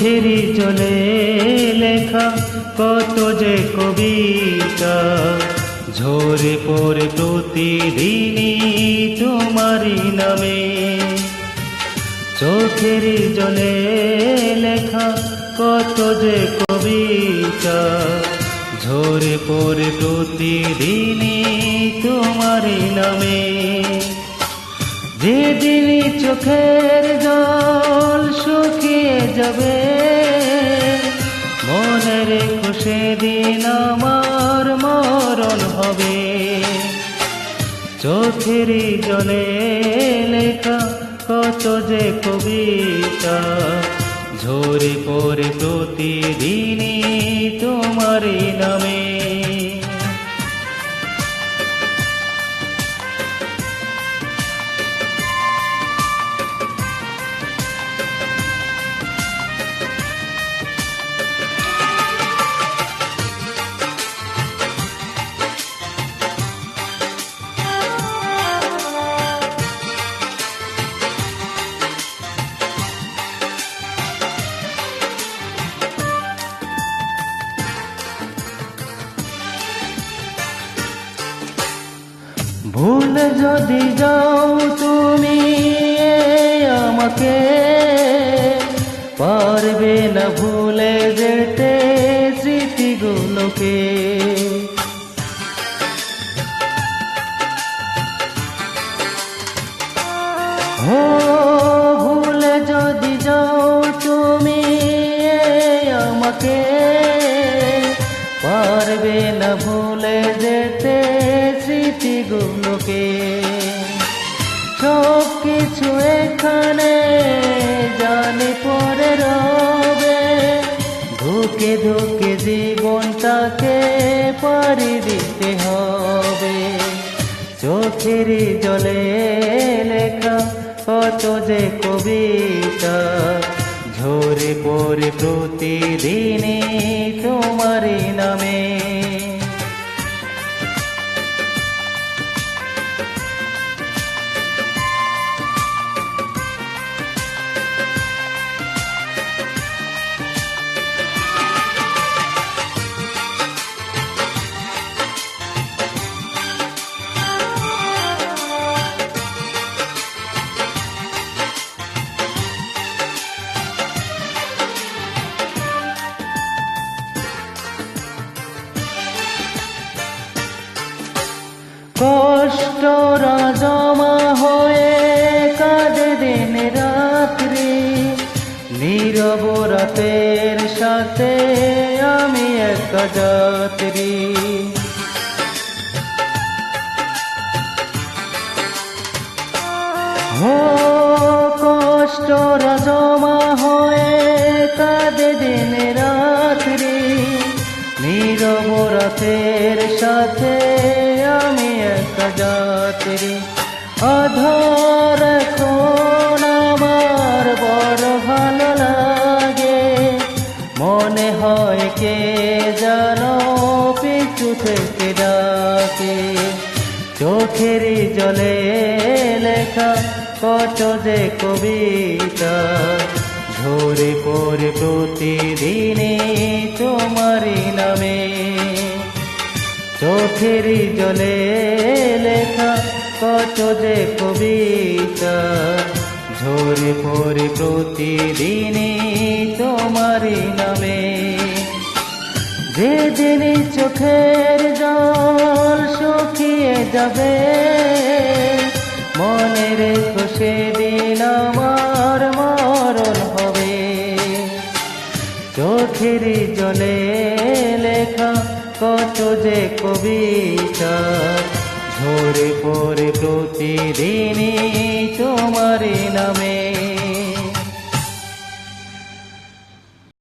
চোখেরই জলে লেখা কত যে কবিতা ঝরে পড়ে প্রতিদিনই তোমারই নামে। চোখেরই জলে লেখা কত যে কবিতা ঝরে পড়ে প্রতিদিনই তোমারই নামে। যেদিন চোখের জল শুকিয়ে যাবে মনে রেখো সেদিন আমার মরণ হবে। চোখেরই জলে লেখা কত যে কবিতা ঝরে পড়ে প্রতিদিনই তোমারই নামে। ভুলে যদি যাও তুমি আমাকে পারবে না ভুলে যেতে স্মৃতিগুলোকে। ও ভুলে যদি যাও তুমি আমাকে পারবে না ভুলে যেতে স্মৃতিগুলোকে। সব কিছু এখানে জানি পরে রবে ধুকে ধুকে জীবনটাকে পাড়ি দিতে হবে। চোখেরই জলে লেখা কত যে কবিতা ঝরে পড়ে প্রতিদিনই তোমারই নামে। কষ্টরা জমা হয়ে কাঁদে দিন রাত্রি নীরব রাতের সাথে আমি একা যাত্রী। ও কষ্টরা জমা হয়ে কাঁদে দিন রাত্রি নীরব রাতের সাথে আমি একা যাত্রী। অধর এখন আমার বড় ভালো লাগে মনে হয় কে জানো পিছু থেকে ডাকে। চোখেরই জলে লেখা কত যে কবিতা ঝরে পড়ে প্রতিদিনই তোমারই নামে। চোখেরই জলে লেখা কত যে কবিতা ঝরে পড়ে প্রতিদিনই তোমারই নামে। যেদিন চোখের জল শুকিয়ে যাবে মনে রেখো সেদিন আমার মরণ হবে। চোখেরই জলে লেখা কত যে কবিতা ঝরে পড়ে প্রতিদিনই তোমারই নামে।